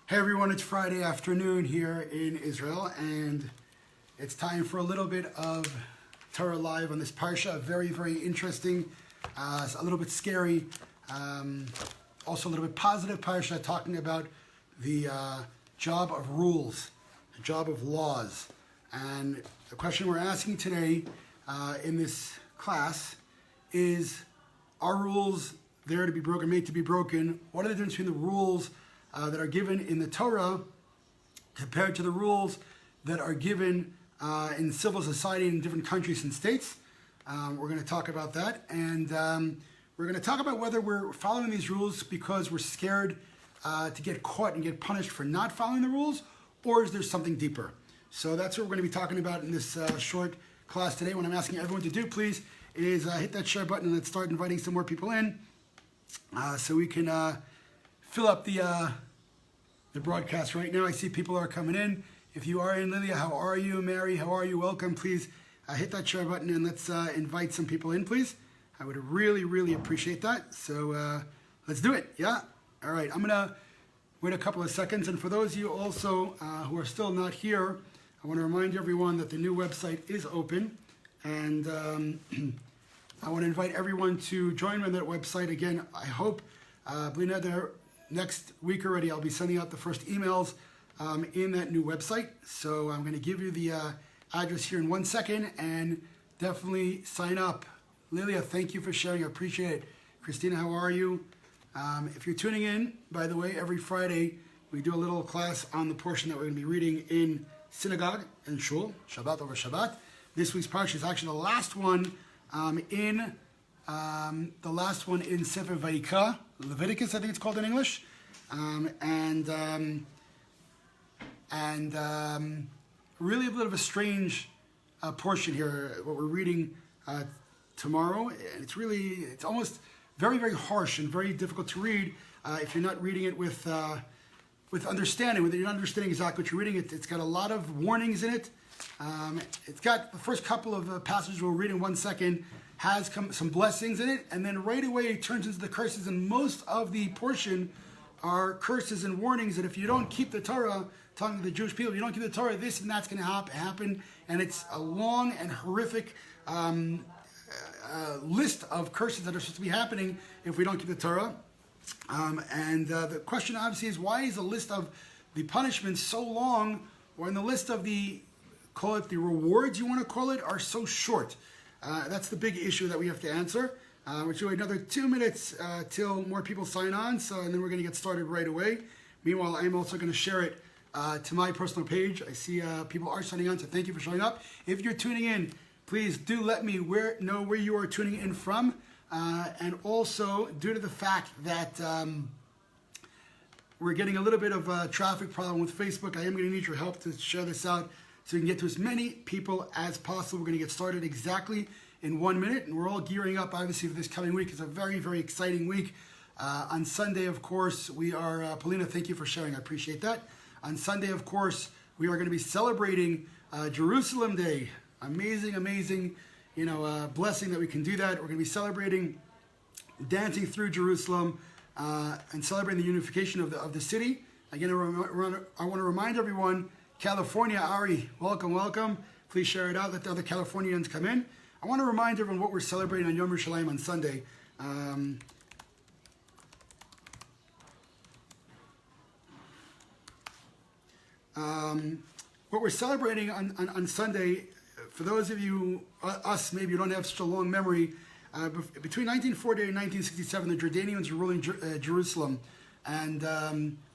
Hey everyone, it's Friday afternoon here in Israel, and it's time for a little bit of Torah Live on this Parsha. Very, very interesting, a little bit scary, also a little bit positive Parsha, talking about the job of rules, the job of laws. And the question we're asking today in this class is, are rules there to be broken, made to be broken? What are the difference between the rules that are given in the Torah compared to the rules that are given in civil society in different countries and states? We're going to talk about that, and we're going to talk about whether we're following these rules because we're scared to get caught and get punished for not following the rules, or is there something deeper? So that's what we're going to be talking about in this short class today. What I'm asking everyone to do, please, is hit that share button and let's start inviting some more people in so we can fill up the broadcast right now. I see people are coming in. If you are in, Lilia, how are you? Mary, how are you? Welcome. Please hit that share button and let's invite some people in, please. I would really, really appreciate that. So let's do it. Yeah? All right. I'm going to wait a couple of seconds. And for those of you also who are still not here, I want to remind everyone that the new website is open. And I want to invite everyone to join me on that website. Again, I hope, next week already, I'll be sending out the first emails in that new website. So I'm going to give you the address here in 1 second, and definitely sign up. Lilia, thank you for sharing. I appreciate it. Christina, how are you? If you're tuning in, by the way, every Friday we do a little class on the portion that we're going to be reading in synagogue and shul, Shabbat over Shabbat. This week's parsha is actually the last one in Sefer Vayikra, Leviticus, I think it's called in English, really a bit of a strange portion here. What we're reading tomorrow, it's almost very, very harsh and very difficult to read if you're not reading it with understanding. Whether you're not understanding exactly what you're reading, it's got a lot of warnings in it. It's got the first couple of passages we'll read in 1 second has some blessings in it, and then right away it turns into the curses, and most of the portion are curses and warnings that if you don't keep the Torah, talking to the Jewish people, if you don't keep the Torah, this and that's going to happen, and it's a long and horrific list of curses that are supposed to be happening if we don't keep the Torah. The question obviously is, why is the list of the punishments so long, or in the list of the rewards, you want to call it, are so short? That's the big issue that we have to answer. We'll do another 2 minutes till more people sign on, and then we're going to get started right away. Meanwhile, I'm also going to share it to my personal page. I see people are signing on, so thank you for showing up. If you're tuning in, please do let me know where you are tuning in from. And also, due to the fact that we're getting a little bit of a traffic problem with Facebook, I am going to need your help to share this out so we can get to as many people as possible. We're going to get started exactly in 1 minute, and we're all gearing up, obviously, for this coming week. It's a very, very exciting week. On Sunday, of course, we are, Paulina, thank you for sharing. I appreciate that. On Sunday, of course, we are going to be celebrating Jerusalem Day. Amazing, amazing, blessing that we can do that. We're going to be celebrating, dancing through Jerusalem, and celebrating the unification of the city. Again, I want to remind everyone, California, Ari, welcome, welcome. Please share it out. Let the other Californians come in. I want to remind everyone what we're celebrating on Yom Yerushalayim on Sunday. What we're celebrating on Sunday, for those of you, us, maybe you don't have such a long memory, between 1940 and 1967, the Jordanians were ruling Jerusalem, and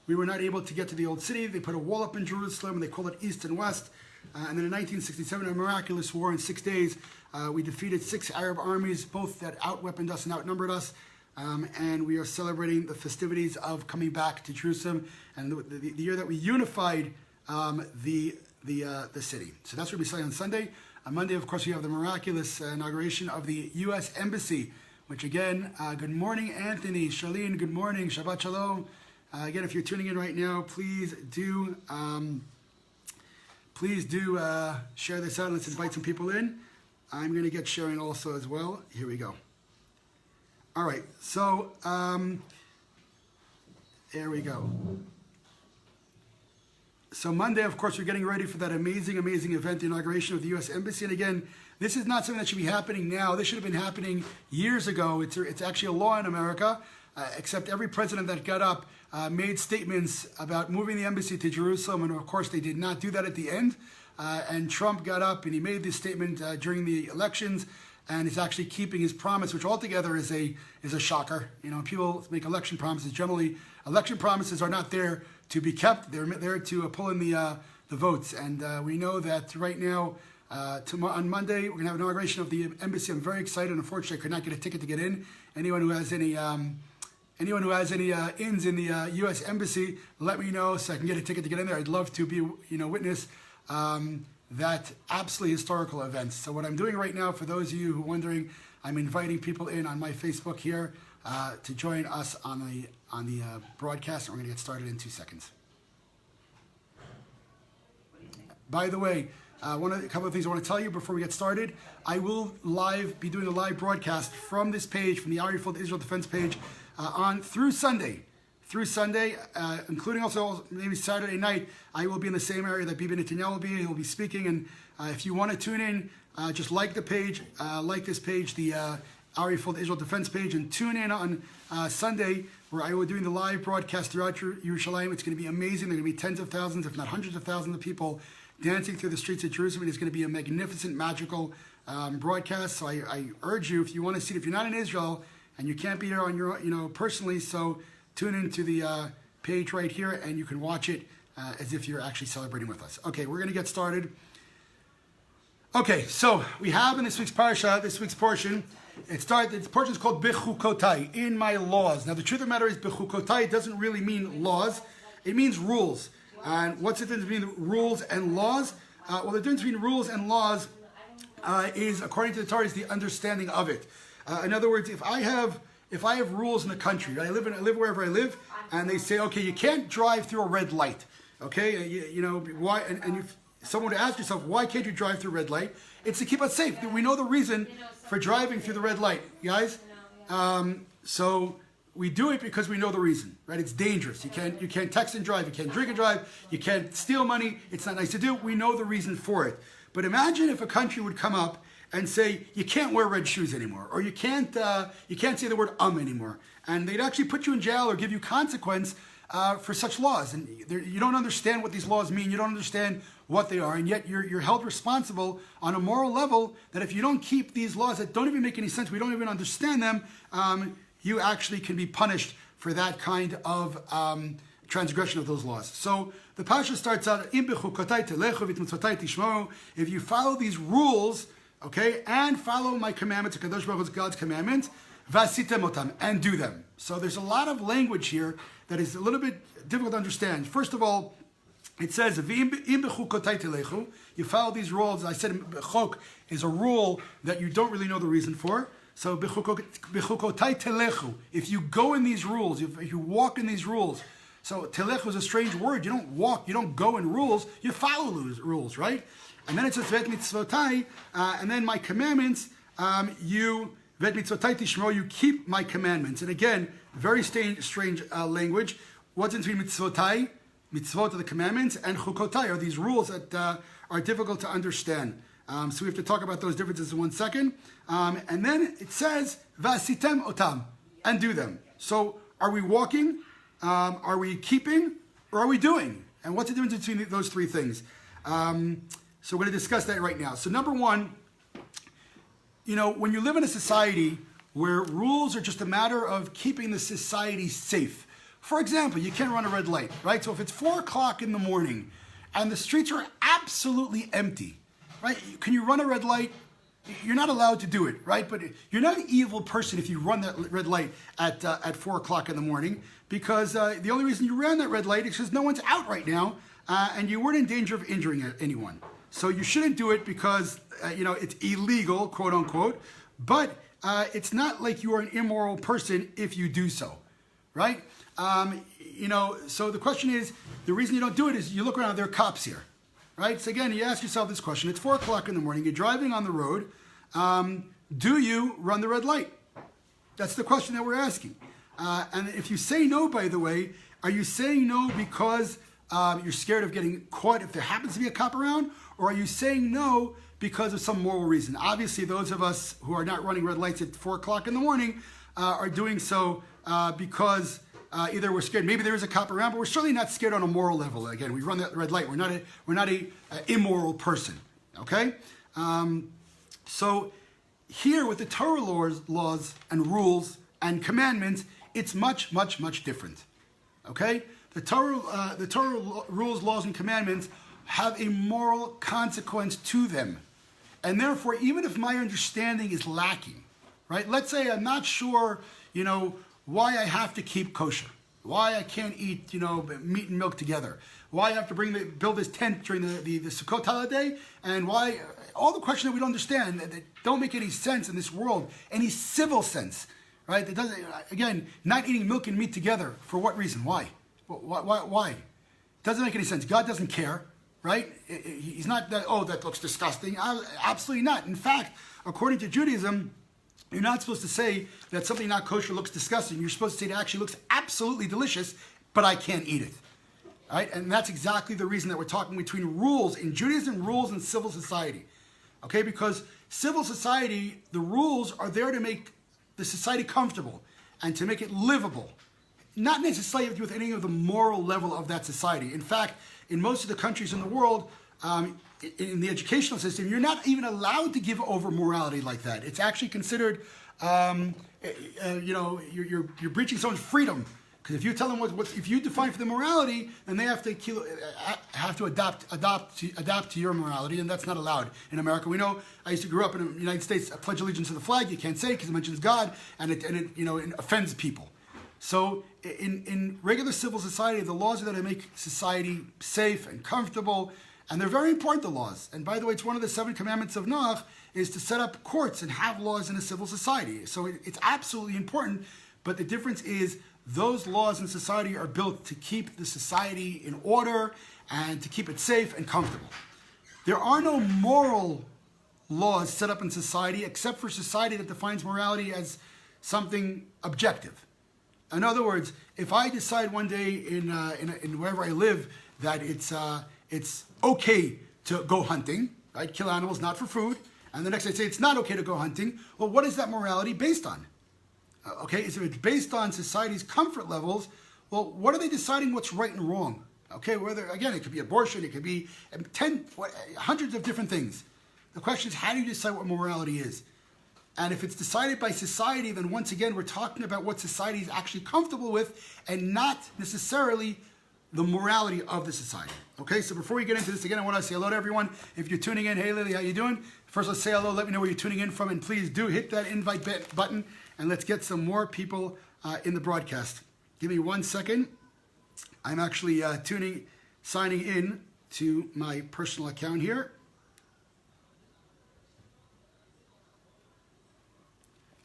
we were not able to get to the old city. They put a wall up in Jerusalem, and they called it East and West. And then in 1967, a miraculous war in 6 days, we defeated 6 Arab armies, both that outweaponed us and outnumbered us. And we are celebrating the festivities of coming back to Jerusalem and the year that we unified the city. So that's what we'll be saying on Sunday. On Monday, of course, we have the miraculous inauguration of the U.S. Embassy, which again, good morning, Anthony, Charlene, good morning, Shabbat Shalom. Again, if you're tuning in right now, please do share this out. Let's invite some people in. I'm going to get sharing also as well. Here we go. All right, so there we go. So Monday, of course, we're getting ready for that amazing event, the inauguration of the U.S. Embassy. And again, this is not something that should be happening now. This should have been happening years ago. It's actually a law in America, except every president that got up made statements about moving the embassy to Jerusalem. And of course, they did not do that at the end. And Trump got up and he made this statement during the elections. And he's actually keeping his promise, which altogether is a shocker. You know, people make election promises. Generally, election promises are not there to be kept. They're there to pull in the votes. And we know that right now, tomorrow on Monday, we're going to have an inauguration of the embassy. I'm very excited. Unfortunately, I could not get a ticket to get in. Anyone who has any ins in the U.S. Embassy, let me know so I can get a ticket to get in there. I'd love to be, witness that absolutely historical event. So what I'm doing right now, for those of you who are wondering, I'm inviting people in on my Facebook here to join us on the broadcast, and we're going to get started in 2 seconds. By the way, a couple of things I want to tell you before we get started. I will be doing a live broadcast from this page, from the Arifeld Israel Defense page, through Sunday, including also maybe Saturday night. I will be in the same area that Bibi Netanyahu will be. He'll be speaking, and if you want to tune in, just like the page, like this page, the Arifeld Israel Defense page, and tune in on Sunday, where I will be doing the live broadcast throughout Yerushalayim. It's going to be amazing. There are going to be tens of thousands, if not hundreds of thousands of people dancing through the streets of Jerusalem. It's going to be a magnificent, magical broadcast. So I urge you, if you want to see it, if you're not in Israel and you can't be here on your, personally, so tune into the page right here, and you can watch it as if you're actually celebrating with us. Okay, we're going to get started. Okay, so we have in this week's parsha, this week's portion, the portion is called Bechukotai, in my laws. Now, the truth of the matter is, Bechukotai doesn't really mean laws. It means rules. And what's the difference between rules and laws? Well, the difference between rules and laws is, according to the Torah, is the understanding of it. In other words, if I have rules in the country, right? I live wherever I live, and they say, okay, you can't drive through a red light. Okay, why? And someone would ask yourself, why can't you drive through a red light? It's to keep us safe. We know the reason for driving through the red light, guys. So we do it because we know the reason, right? It's dangerous. You can't text and drive. You can't drink and drive. You can't steal money. It's not nice to do. We know the reason for it. But imagine if a country would come up and say, you can't wear red shoes anymore, or you can't say the word anymore, and they'd actually put you in jail or give you consequence for such laws. And you don't understand what these laws mean. You don't understand what they are, and yet you're held responsible on a moral level that if you don't keep these laws that don't even make any sense, we don't even understand them, you actually can be punished for that kind of transgression of those laws. So the Pasha starts out, if you follow these rules, okay, and follow my commandments, Kadosh Baruch Hu's God's commandments, vasitem otam, and do them. So there's a lot of language here that is a little bit difficult to understand. First of all, it says, you follow these rules. I said bechok is a rule that you don't really know the reason for. So bechukotai telechu, if you go in these rules, if you walk in these rules. So telechu is a strange word. You don't walk, you don't go in rules, you follow those rules, right? And then it says vet mitzvotai, and then my commandments, you vet mitzvotai tishmo, you keep my commandments. And again, very strange language. What's in between mitzvotai? Mitzvot are the commandments, and chukotai are these rules that are difficult to understand. So we have to talk about those differences in 1 second. And then it says, vasitem otam, and do them. So are we walking? Are we keeping? Or are we doing? And what's the difference between those three things? So we're going to discuss that right now. So number one, when you live in a society where rules are just a matter of keeping the society safe. For example, you can't run a red light, right? So if it's 4 o'clock in the morning and the streets are absolutely empty, right? Can you run a red light? You're not allowed to do it, right? But you're not an evil person if you run that red light at 4 o'clock in the morning, because the only reason you ran that red light is because no one's out right now, and you weren't in danger of injuring anyone. So you shouldn't do it because, it's illegal, quote unquote, but it's not like you are an immoral person if you do so, right? So the question is, the reason you don't do it is you look around, there are cops here, right? So again, you ask yourself this question. It's 4 o'clock in the morning. You're driving on the road. Do you run the red light? That's the question that we're asking. And if you say no, by the way, are you saying no because you're scared of getting caught if there happens to be a cop around, or are you saying no because of some moral reason? Obviously, those of us who are not running red lights at 4 o'clock in the morning are doing so because either we're scared, maybe there is a cop around, but we're certainly not scared on a moral level. Again, we run that red light. We're not a immoral person. Okay, so here with the Torah laws and rules and commandments, it's much, much, much different. Okay, the Torah rules, laws, and commandments have a moral consequence to them, and therefore, even if my understanding is lacking, right? Let's say I'm not sure, why I have to keep kosher, why I can't eat, meat and milk together, why I have to build this tent during the Sukkot holiday, and why all the questions that we don't understand that don't make any sense in this world, any civil sense, right? It doesn't. Again, not eating milk and meat together for what reason? Why? Why? It doesn't make any sense. God doesn't care, right? He's not that. Oh, that looks disgusting. Absolutely not. In fact, according to Judaism, you're not supposed to say that something not kosher looks disgusting. You're supposed to say it actually looks absolutely delicious, but I can't eat it. Right? And that's exactly the reason that we're talking between rules in Judaism, rules in civil society. Okay? Because civil society, the rules are there to make the society comfortable and to make it livable. Not necessarily have to do with any of the moral level of that society. In fact, in most of the countries in the world, in the educational system, you're not even allowed to give over morality like that. It's actually considered, you're breaching someone's freedom. Because if you tell them if you define for them morality, then they have to adapt to your morality, and that's not allowed in America. We know. I used to grow up in the United States. I pledge allegiance to the flag. You can't say it because it mentions God, and it offends people. So in regular civil society, the laws are there to make society safe and comfortable. And they're very important, the laws. And by the way, it's one of the 7 commandments of Noach is to set up courts and have laws in a civil society. So it's absolutely important. But the difference is those laws in society are built to keep the society in order and to keep it safe and comfortable. There are no moral laws set up in society except for society that defines morality as something objective. In other words, if I decide one day in wherever I live that it's okay to go hunting, right? Kill animals not for food, and the next day I say it's not okay to go hunting. Well, what is that morality based on? Okay, is it based on society's comfort levels? Well, what are they deciding what's right and wrong? Okay, again, it could be abortion, it could be hundreds of different things. The question is, how do you decide what morality is? And if it's decided by society, then once again, we're talking about what society is actually comfortable with and not necessarily the morality of the society. Okay, so before we get into this again, I want to say hello to everyone. If you're tuning in, hey Lily, how you doing? First, let's say hello, let me know where you're tuning in from, and please do hit that invite button, and let's get some more people in the broadcast. Give me 1 second. I'm actually signing in to my personal account here.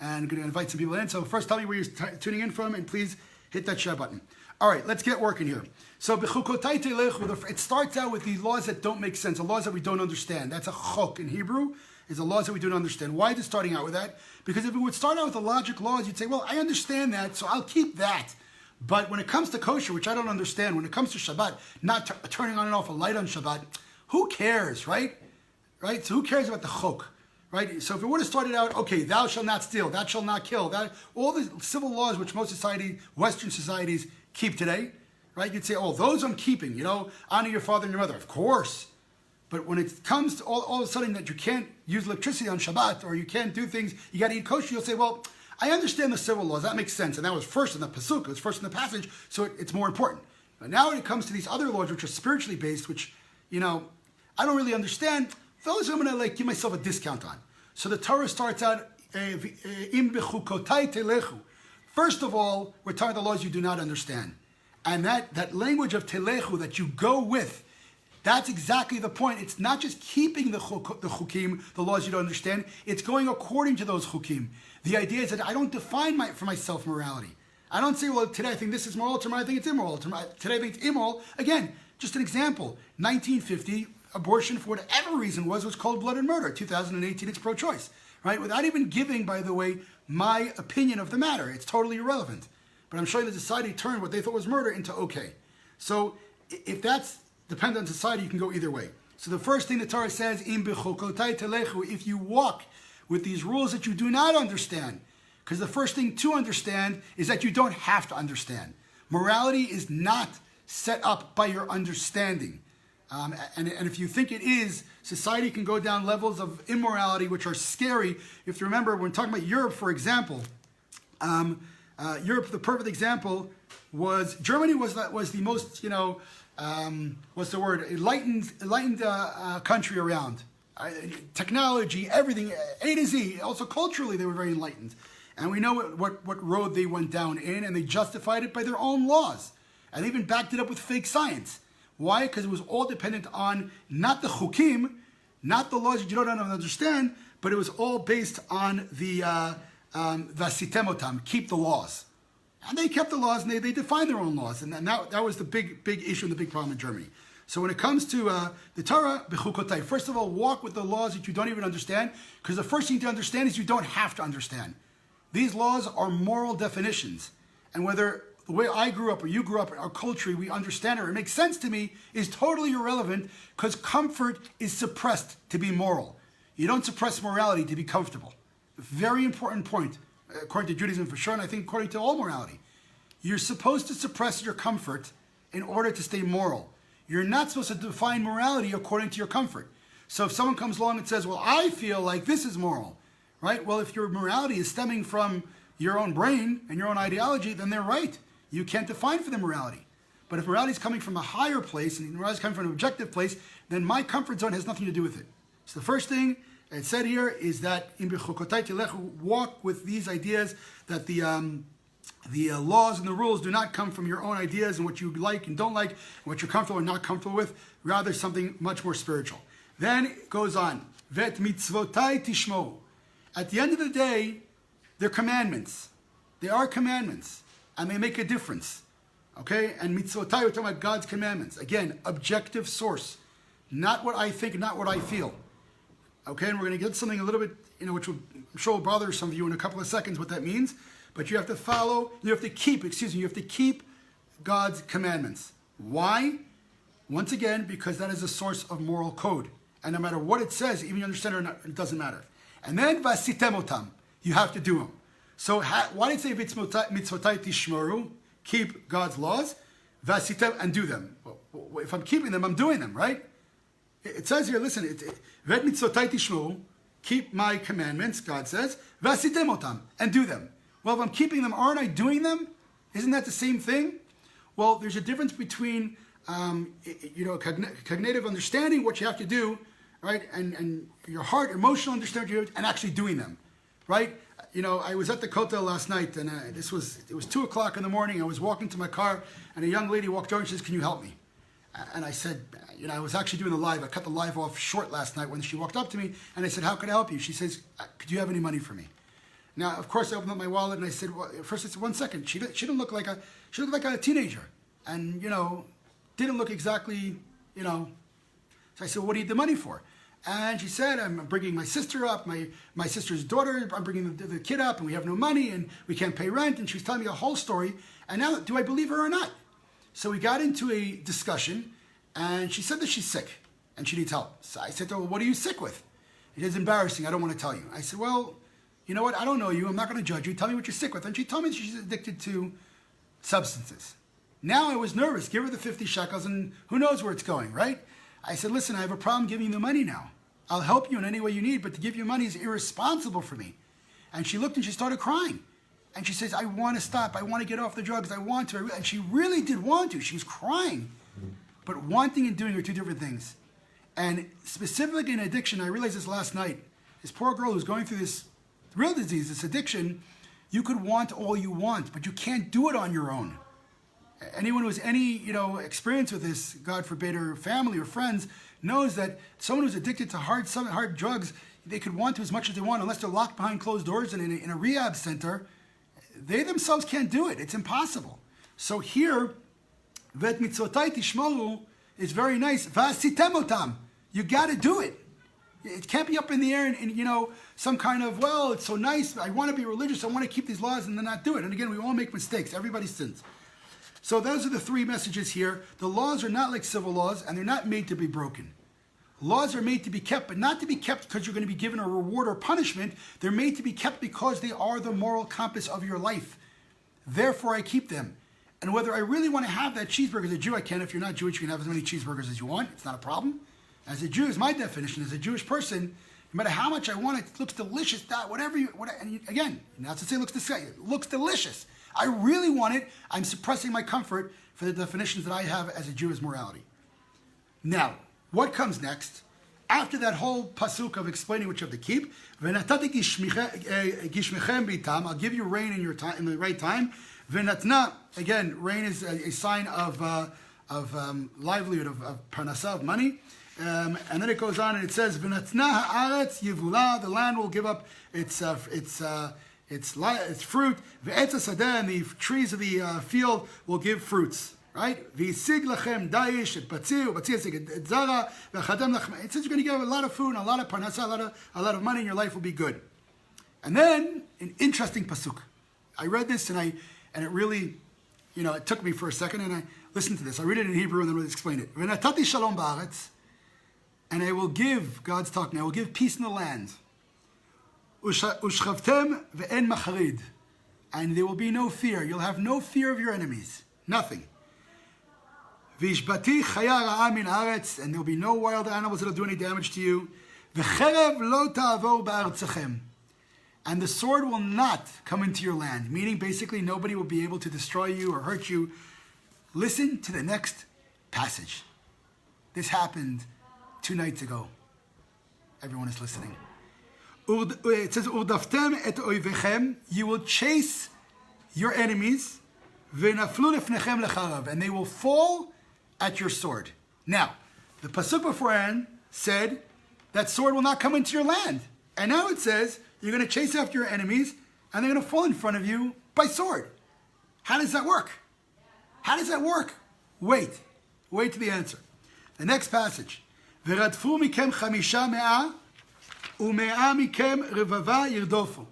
And I'm going to invite some people in. So first, tell me where you're tuning in from, and please hit that share button. All right, let's get working here. So Bechukotai telechu, it starts out with the laws that don't make sense, the laws that we don't understand. That's a chok in Hebrew, is the laws that we don't understand. Why is it starting out with that? Because if it would start out with the logic laws, you'd say, well, I understand that, so I'll keep that. But when it comes to kosher, which I don't understand, when it comes to Shabbat, not turning on and off a light on Shabbat, who cares, right? Right? So who cares about the chok? Right? So if it would have started out, okay, thou shalt not steal, thou shalt not kill, that all the civil laws which most Western societies keep today, right? You'd say, oh, those I'm keeping, honor your father and your mother, of course. But when it comes to all of a sudden that you can't use electricity on Shabbat or you can't do things, you got to eat kosher, you'll say, well, I understand the civil laws, that makes sense. And that was first in the pasuk, it was first in the passage, so it's more important. But now when it comes to these other laws which are spiritually based, which, I don't really understand, those I'm going to give myself a discount on. So the Torah starts out, im bechukotai telechu. First of all, we're talking about the laws you do not understand. And that language of telechu that you go with, that's exactly the point. It's not just keeping the chukim, the laws you don't understand, it's going according to those chukim. The idea is that I don't define for myself morality. I don't say, well, today I think this is moral, tomorrow I think it's immoral, today I think it's immoral. Again, just an example, 1950, abortion, for whatever reason was cold-blooded murder. 2018, it's pro-choice, right? Without even giving, by the way, my opinion of the matter. It's totally irrelevant. But I'm showing the society turned what they thought was murder into okay. So if that's dependent on society, you can go either way. So the first thing the Torah says, "Im bechukotai telechu," if you walk with these rules that you do not understand, because the first thing to understand is that you don't have to understand. Morality is not set up by your understanding. And if you think it is, society can go down levels of immorality which are scary. You have to remember, when talking about Europe, for example, Europe, the perfect example was Germany was the most, what's the word, enlightened country around. Technology, everything, A to Z. Also culturally, they were very enlightened. And we know what road they went down in, and they justified it by their own laws. And they even backed it up with fake science. Why? Because it was all dependent on not the chukim, not the laws that you don't understand, but it was all based on the vasitemotam, keep the laws. And they kept the laws, and they defined their own laws. And that was the big issue and the big problem in Germany. So when it comes to the Torah, Bechukotai, first of all, walk with the laws that you don't even understand, because the first thing to understand is you don't have to understand. These laws are moral definitions. And whether the way I grew up or you grew up, our culture, we understand it, or it makes sense to me, is totally irrelevant, because comfort is suppressed to be moral. You don't suppress morality to be comfortable. Very important point, according to Judaism for sure, and I think according to all morality. You're supposed to suppress your comfort in order to stay moral. You're not supposed to define morality according to your comfort. So if someone comes along and says, well, I feel like this is moral, right? Well, if your morality is stemming from your own brain and your own ideology, then they're right. You can't define for them morality. But if morality is coming from a higher place and morality is coming from an objective place, then my comfort zone has nothing to do with it. So the first thing it said here is that in Bechukotai Telechu, walk with these ideas that the laws and the rules do not come from your own ideas and what you like and don't like, and what you're comfortable or not comfortable with, rather something much more spiritual. Then it goes on, Vet mitzvotai tishmo. At the end of the day, they're commandments. They are commandments, and they make a difference. Okay? And mitzvotai, we're talking about God's commandments. Again, objective source. Not what I think, not what I feel. Okay? And we're going to get something a little bit, which will, I'm sure will bother some of you in a couple of seconds what that means. But you have to you have to keep God's commandments. Why? Once again, because that is a source of moral code. And no matter what it says, even you understand it or not, it doesn't matter. And then, vasitemotam, you have to do them. So why did it say mitzvotai tishmoru, keep God's laws, vasitem, and do them? Well, if I'm keeping them, I'm doing them, right? It says here, listen, vet mitzvotai tishmoru, keep my commandments, God says, vasitemotam, and do them. Well, if I'm keeping them, aren't I doing them? Isn't that the same thing? Well, there's a difference between, cognitive understanding, what you have to do, right, and your heart, emotional understanding, and actually doing them, right? I was at the Kotel last night, and it was 2 o'clock in the morning. I was walking to my car, and a young lady walked over and says, "Can you help me?" And I said, I was actually doing the live. I cut the live off short last night when she walked up to me, and I said, "How can I help you?" She says, "Could you have any money for me?" Now, of course, I opened up my wallet and I said, well, first I said, 1 second. She didn't look like she looked like a teenager, and didn't look exactly, So I said, well, what do you need the money for? And she said, I'm bringing my sister up, my sister's daughter. I'm bringing the kid up, and we have no money, and we can't pay rent. And she was telling me a whole story. And now, do I believe her or not? So we got into a discussion, and she said that she's sick and she needs help. So I said to her, well, what are you sick with? It is embarrassing. I don't want to tell you. I said, well, you know what? I don't know you. I'm not going to judge you. Tell me what you're sick with. And she told me she's addicted to substances. Now I was nervous. Give her the 50 shekels, and who knows where it's going, right? I said, listen, I have a problem giving you the money now. I'll help you in any way you need, but to give you money is irresponsible for me. And she looked and she started crying. And she says, I want to stop. I want to get off the drugs. I want to. And she really did want to. She was crying. But wanting and doing are two different things. And specifically in addiction, I realized this last night. This poor girl who's going through this real disease, this addiction, you could want all you want, but you can't do it on your own. Anyone who has any, experience with this, God forbid, or family or friends, knows that someone who's addicted to hard drugs, they could want to as much as they want, unless they're locked behind closed doors and in a rehab center. They themselves can't do it. It's impossible. So here, vet mitzotai tishmoru is very nice. Vasitemotam. You got to do it. It can't be up in the air and some kind of, well, it's so nice. I want to be religious. I want to keep these laws and then not do it. And again, we all make mistakes. Everybody sins. So those are the three messages here. The laws are not like civil laws, and they're not made to be broken. Laws are made to be kept, but not to be kept because you're going to be given a reward or punishment. They're made to be kept because they are the moral compass of your life. Therefore, I keep them. And whether I really want to have that cheeseburger as a Jew, I can. If you're not Jewish, you can have as many cheeseburgers as you want. It's not a problem. As a Jew, is my definition. As a Jewish person, no matter how much I want it, it looks delicious. That again, not to say it looks disgusting. It looks delicious. I really want it. I'm suppressing my comfort for the definitions that I have as a Jew as morality. Now, what comes next? After that whole pasuk of explaining what you have to keep, I'll give you rain in your time, in the right time. V'natna, again, rain is a sign of livelihood, of parnasa, of money. And then it goes on and it says, "V'natna haaretz yivula," the land will give up its fruit. V'etz hasadeh, and the trees of the field will give fruits. Right? V'yisig lachem dayish et batziu et zara v'chadem lachem. It says you're going to get a lot of food and a lot of parnasa, a lot of money, and your life will be good. And then an interesting pasuk. I read this and it really, it took me for a second, and I listened to this. I read it in Hebrew and then we'll explain it. V'natati shalom ba'aretz, and I will give, God's talking, I will give peace in the land. Ushchavtem ve'en macharid, and there will be no fear. You'll have no fear of your enemies. Nothing. V'ishbati chaya ra'a min haaretz, and there will be no wild animals that will do any damage to you. V'cherev lo ta'avor ba'artzachem, and the sword will not come into your land, meaning basically nobody will be able to destroy you or hurt you. Listen to the next passage. This happened 2 nights ago. Everyone is listening. It says, Urdaftem et oivechem, you will chase your enemies, v'naflu lefnechem lecharav, and they will fall at your sword. Now, the pasuk beforehand said that sword will not come into your land. And now it says, you're going to chase after your enemies, and they're going to fall in front of you by sword. How does that work? How does that work? Wait to the answer. The next passage. V'radfu mikem chamisha me'ah, u'me'ah mikem revava yirdofu.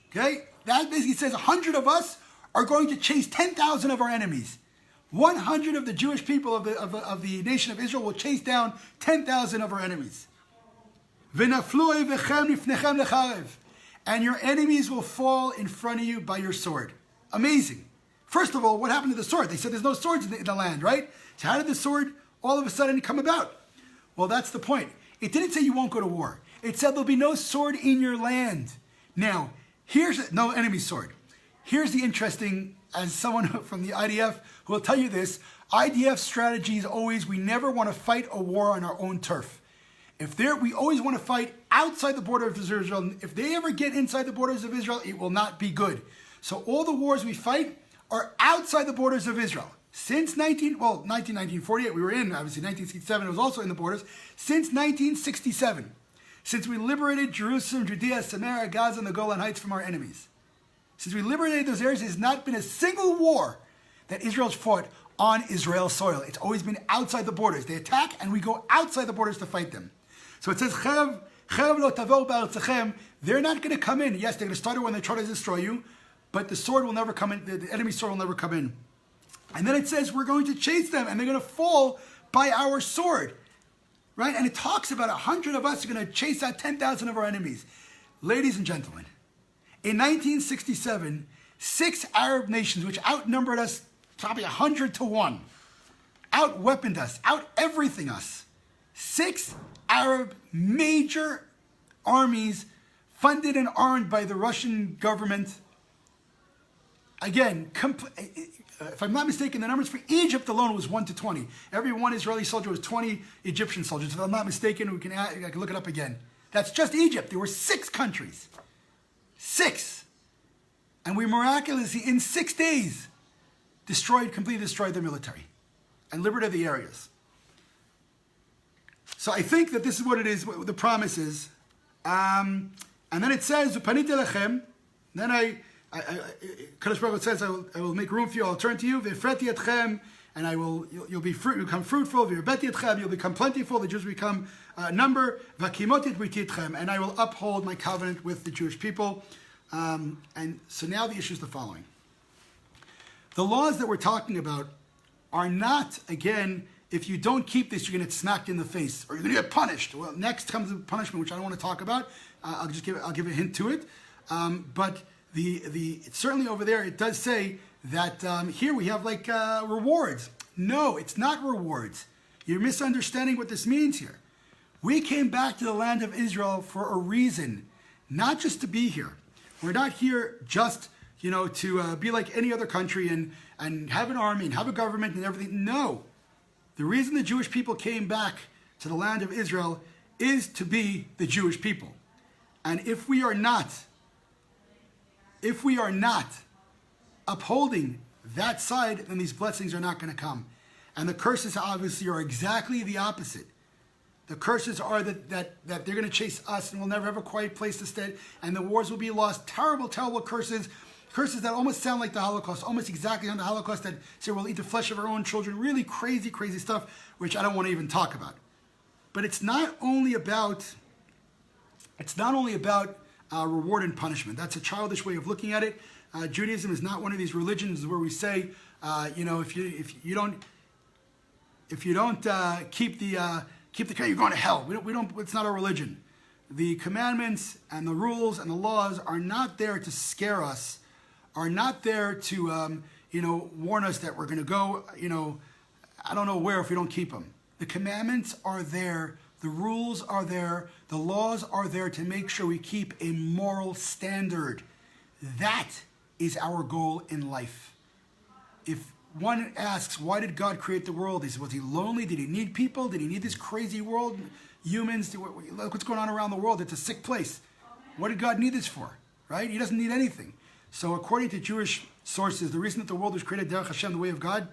Okay? That basically says 100 of us are going to chase 10,000 of our enemies. 100 of the Jewish people of the nation of Israel will chase down 10,000 of our enemies. V'naflu oivechem lifnechem lecharev, and your enemies will fall in front of you by your sword. Amazing. First of all, what happened to the sword? They said there's no swords in the land, right? So how did the sword all of a sudden come about? Well, that's the point. It didn't say you won't go to war. It said there'll be no sword in your land. Now, here's no enemy sword. Here's the interesting, as someone from the IDF who will tell you this, IDF strategy is always, we never want to fight a war on our own turf. We always want to fight outside the border of Israel. If they ever get inside the borders of Israel, it will not be good. So all the wars we fight are outside the borders of Israel. Since 1948, we were in, obviously 1967, it was also in the borders. Since 1967, since we liberated Jerusalem, Judea, Samaria, Gaza, and the Golan Heights from our enemies. Since we liberated those areas, there's not been a single war that Israel's fought on Israel's soil. It's always been outside the borders. They attack, and we go outside the borders to fight them. So it says, Cherev lo tavor ba'artzachem. They're not going to come in. Yes, they're going to start it when they try to destroy you, but the sword will never come in. The enemy's sword will never come in. And then it says, we're going to chase them, and they're going to fall by our sword. Right? And it talks about 100 of us are going to chase out 10,000 of our enemies. Ladies and gentlemen, in 1967, 6 Arab nations, which outnumbered us probably 100 to 1, out-weaponed us, out-everything us. 6 Arab major armies funded and armed by the Russian government. Again, if I'm not mistaken, the numbers for Egypt alone was 1 to 20. Every one Israeli soldier was 20 Egyptian soldiers. If I'm not mistaken, I can look it up again. That's just Egypt. There were 6 countries. 6. And we miraculously, in 6 days, completely destroyed their military and liberated the areas. So I think that this is what it is, what the promise is. And then it says, Upanite lechem. Then Kadosh Baruch Hu says, I will make room for you. I'll turn to you. V'ifreti etchem, and you'll become fruitful. V'yirbeti etchem, you'll become plentiful. The Jews become number. V'kimotit briti etchem, and I will uphold my covenant with the Jewish people. And so now the issue is the following. The laws that we're talking about are not, again, if you don't keep this, you're going to get smacked in the face or you're going to get punished. Well, next comes the punishment, which I don't want to talk about. I'll give a hint to it. But certainly over there, it does say that here we have like rewards. No, it's not rewards. You're misunderstanding what this means here. We came back to the land of Israel for a reason, not just to be here. We're not here just, to be like any other country and have an army and have a government and everything. No. The reason the Jewish people came back to the land of Israel is to be the Jewish people. And if we are not upholding that side, then these blessings are not going to come. And the curses obviously are exactly the opposite. The curses are that they're going to chase us and we'll never have a quiet place to stay, and the wars will be lost. Terrible, terrible curses. Curses that almost sound like the Holocaust, almost exactly on the Holocaust, that say we'll eat the flesh of our own children. Really crazy, crazy stuff, which I don't want to even talk about. But it's not only about reward and punishment. That's a childish way of looking at it. Judaism is not one of these religions where we say, if you don't keep the command, you're going to hell. We don't. It's not a religion. The commandments and the rules and the laws are not there to scare us, are not there to warn us that we're going to go I don't know where if we don't keep them. The commandments are there. The rules are there. The laws are there to make sure we keep a moral standard. That is our goal in life. If one asks, why did God create the world? Was he lonely? Did he need people? Did he need this crazy world? Humans? Look what's going on around the world. It's a sick place. What did God need this for? Right? He doesn't need anything. So according to Jewish sources, the reason that the world was created, Derech Hashem, the way of God,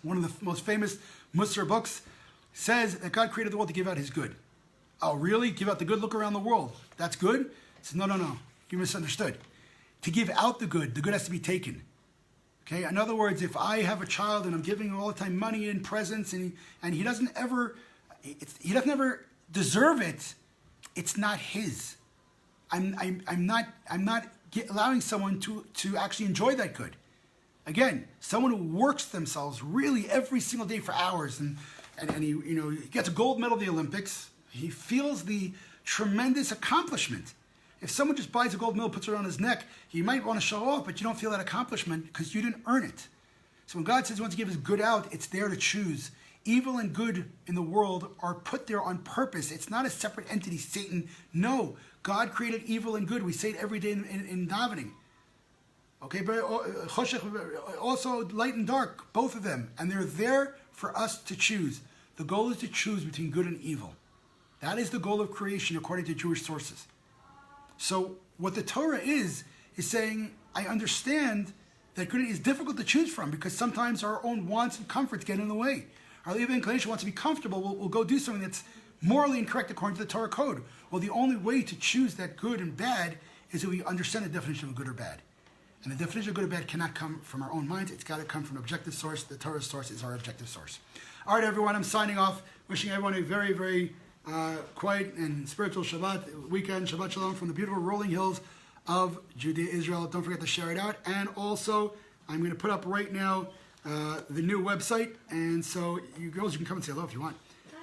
one of the most famous Musar books, says that God created the world to give out his good. Oh, really? Give out the good? Look around the world. That's good? He says, no. You misunderstood. To give out the good has to be taken. Okay? In other words, if I have a child and I'm giving him all the time money and presents and he doesn't ever deserve it, it's not his. I'm not allowing someone to actually enjoy that good. Again, someone who works themselves really every single day for hours and he gets a gold medal at the Olympics, he feels the tremendous accomplishment. If someone just buys a gold medal, puts it around his neck, you might want to show off, but you don't feel that accomplishment because you didn't earn it. So when God says he wants to give his good out, it's there to choose. Evil and good in the world are put there on purpose. It's not a separate entity, Satan. No, God created evil and good. We say it every day in davening. Okay, but also light and dark, both of them. And they're there for us to choose. The goal is to choose between good and evil. That is the goal of creation according to Jewish sources. So what the Torah is saying, I understand that good is difficult to choose from because sometimes our own wants and comforts get in the way. Our evil inclination wants to be comfortable. We'll go do something that's morally incorrect according to the Torah code. Well, the only way to choose that good and bad is that we understand the definition of good or bad. And the definition of good or bad cannot come from our own minds. It's got to come from an objective source. The Torah source is our objective source. All right, everyone, I'm signing off. Wishing everyone a very, very quiet and spiritual Shabbat weekend. Shabbat Shalom from the beautiful rolling hills of Judea, Israel. Don't forget to share it out. And also, I'm going to put up right now the new website. And so you girls, you can come and say hello if you want.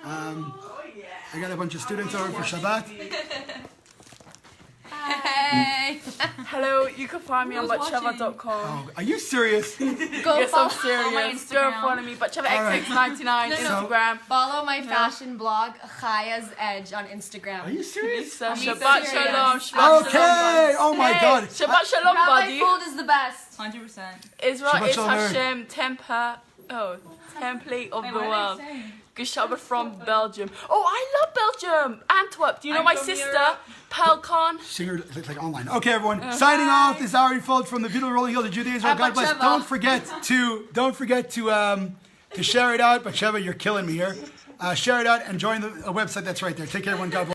I got a bunch of students over for Shabbat. Hey! Hello, you can find me on batsheva.com. Oh, are you serious? Yes, I'm serious. Go follow me, batsheva xx99 Instagram. Follow my fashion blog, Chaya's Edge, on Instagram. Are you serious? Shabbat Shalom. Shabbat Okay! Oh my God! Shabbat Shalom, Rabbi buddy. food is the best. 100%. Israel Shabbat is Shalom. Hashem, template of the world. Geshabbat from Belgium. Oh, I love Belgium. Antwerp. Do you know my sister, Pelcon? Singer, it's like online. Okay, everyone. Signing off. This is Ari Fold from the beautiful rolling hills of Judea, Israel. God bless. Don't forget to share it out. But Sheva, you're killing me here. Share it out and join the website that's right there. Take care, everyone. God bless.